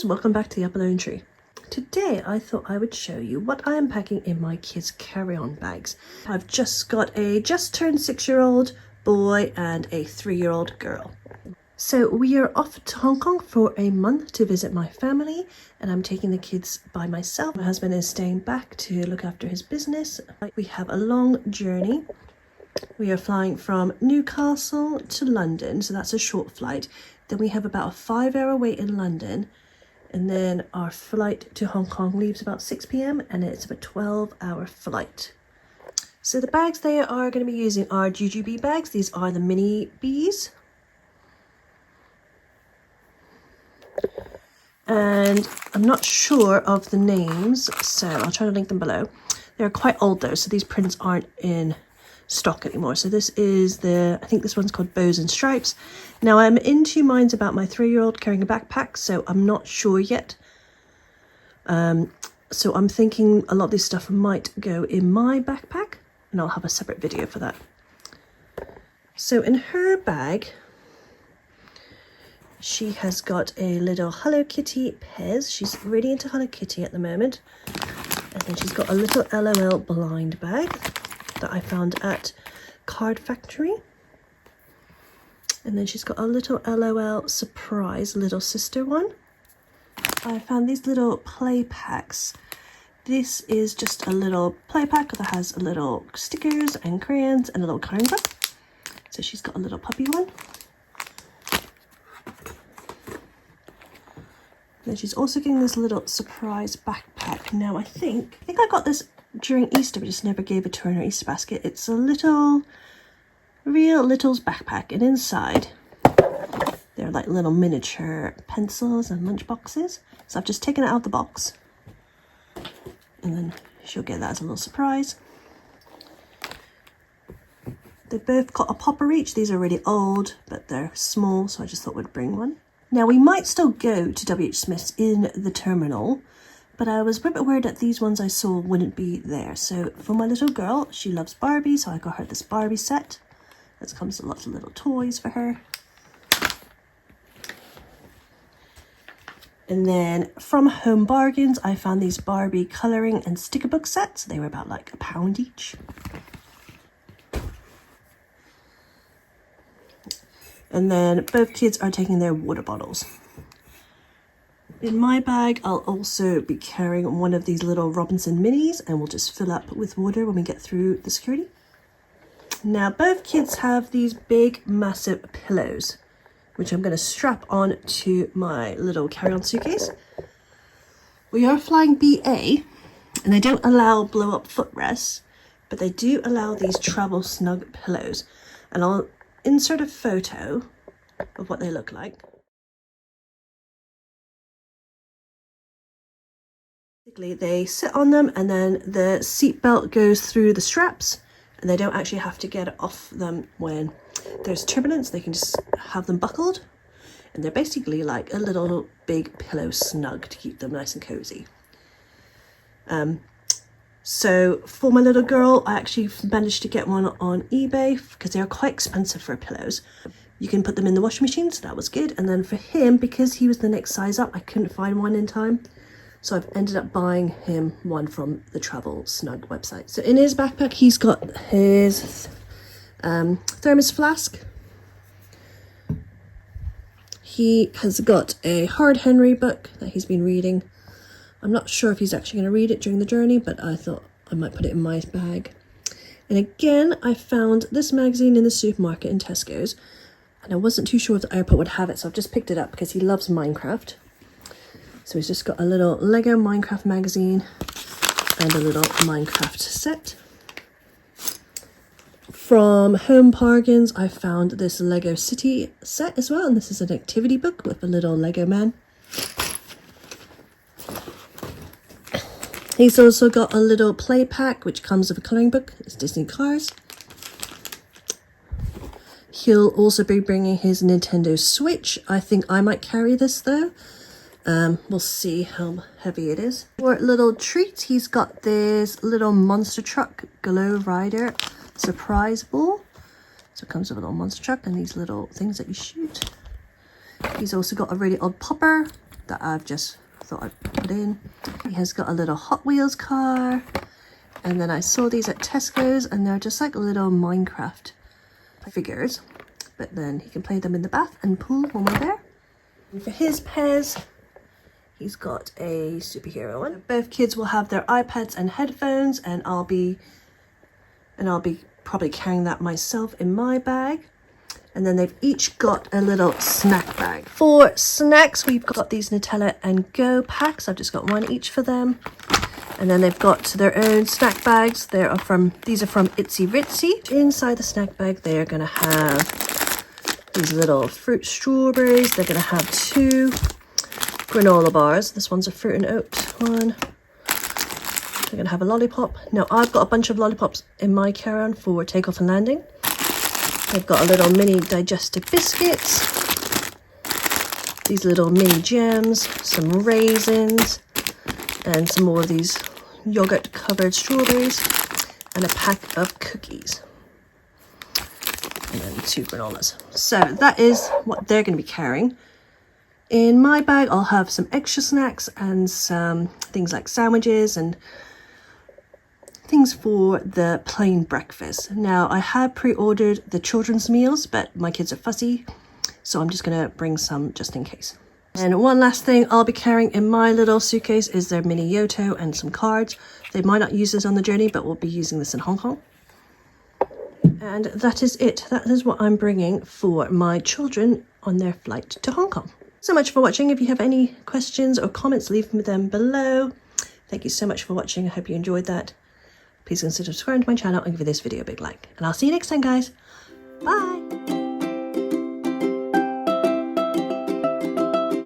lovers, welcome back to the Up Alone Tree. Today I thought I would show you what I am packing in my kids' carry-on bags. I've just got a just turned 6-year-old boy and a 3-year-old girl. So we are off to Hong Kong for a month to visit my family, and I'm taking the kids by myself. My husband is staying back to look after his business. We have a long journey. We are flying from Newcastle to London, so that's a short flight. Then we have about a 5-hour wait in London, and then our flight to Hong Kong leaves about 6 p.m. and it's a 12-hour flight. So the bags they are going to be using are GGB bags. These are the mini Bs. And I'm not sure of the names, so I'll try to link them below. They're quite old though, so these prints aren't in stock anymore. So this is I think this one's called Bows and Stripes. Now I'm in two minds about my 3-year-old carrying a backpack, so I'm not sure yet. So I'm thinking a lot of this stuff might go in my backpack, and I'll have a separate video for that. So in her bag, she has got a little Hello Kitty Pez. She's really into Hello Kitty at the moment. And then she's got a little LOL blind bag that I found at Card Factory. And then she's got a little LOL surprise little sister one. I found these little play packs. This is just a little play pack that has a little stickers and crayons and a little coloring book. So she's got a little puppy one. Then she's also getting this little surprise backpack. Now I think I got this during Easter, but just never gave it to her in her Easter basket. It's a real little's backpack, and inside they're like little miniature pencils and lunch boxes. So I've just taken it out of the box, and then she'll get that as a little surprise. They've both got a popper each. These are really old, but they're small, so I just thought we'd bring one. Now we might still go to WH Smith's in the terminal, but I was a bit worried that these ones I saw wouldn't be there. So for my little girl, she loves Barbie, so I got her this Barbie set. That comes with lots of little toys for her. And then from Home Bargains, I found these Barbie colouring and sticker book sets. They were about like £1 each. And then both kids are taking their water bottles. In my bag, I'll also be carrying one of these little Robinson minis, and we'll just fill up with water when we get through the security. Now, both kids have these big, massive pillows, which I'm going to strap on to my little carry-on suitcase. We are flying BA, and they don't allow blow-up footrests, but they do allow these travel snug pillows. And I'll insert a photo of what they look like. Basically, they sit on them, and then the seat belt goes through the straps, and they don't actually have to get off them when there's turbulence. They can just have them buckled, and they're basically like a little big pillow snug to keep them nice and cozy. So for my little girl, I actually managed to get one on eBay because they are quite expensive for pillows. You can put them in the washing machine, so that was good. And then for him, because he was the next size up, I couldn't find one in time. So I've ended up buying him one from the Travel Snug website. So in his backpack, he's got his thermos flask. He has got a Hard Henry book that he's been reading. I'm not sure if he's actually going to read it during the journey, but I thought I might put it in my bag. And again, I found this magazine in the supermarket in Tesco's, and I wasn't too sure if the airport would have it, so I've just picked it up because he loves Minecraft. So he's just got a little Lego Minecraft magazine and a little Minecraft set. From Home Bargains, I found this Lego City set as well, and this is an activity book with a little Lego man. He's also got a little play pack, which comes with a colouring book. It's Disney Cars. He'll also be bringing his Nintendo Switch. I think I might carry this though. We'll see how heavy it is. For little treats, he's got this little monster truck Glow Rider surprise ball. So it comes with a little monster truck and these little things that you shoot. He's also got a really old popper that I've just thought I'd put in. He has got a little Hot Wheels car, and then I saw these at Tesco's and they're just like little Minecraft figures, but then he can play them in the bath and pool when we're there. And for his Pez, he's got a superhero one. Both kids will have their iPads and headphones, and I'll be probably carrying that myself in my bag. And then they've each got a little snack bag. For snacks, we've got these Nutella and Go packs. I've just got one each for them. And then they've got their own snack bags. These are from Itsy Ritzy. Inside the snack bag, they're gonna have these little fruit strawberries. They're gonna have 2 granola bars. This one's a fruit and oat one. They're gonna have a lollipop. Now I've got a bunch of lollipops in my carry-on for takeoff and landing. They've got a little mini digestive biscuits, these little mini gems, some raisins, and some more of these yogurt covered strawberries, and a pack of cookies, and then 2 granolas. So that is what they're going to be carrying. In my bag, I'll have some extra snacks and some things like sandwiches and things for the plain breakfast. Now, I have pre-ordered the children's meals, but my kids are fussy, so I'm just going to bring some just in case. And one last thing I'll be carrying in my little suitcase is their mini Yoto and some cards. They might not use this on the journey, but we'll be using this in Hong Kong. And that is it. That is what I'm bringing for my children on their flight to Hong Kong. So much for watching. If you have any questions or comments, leave them below. Thank you so much for watching. I hope you enjoyed that. Please consider subscribing to my channel and give this video a big like. And I'll see you next time, guys. Bye!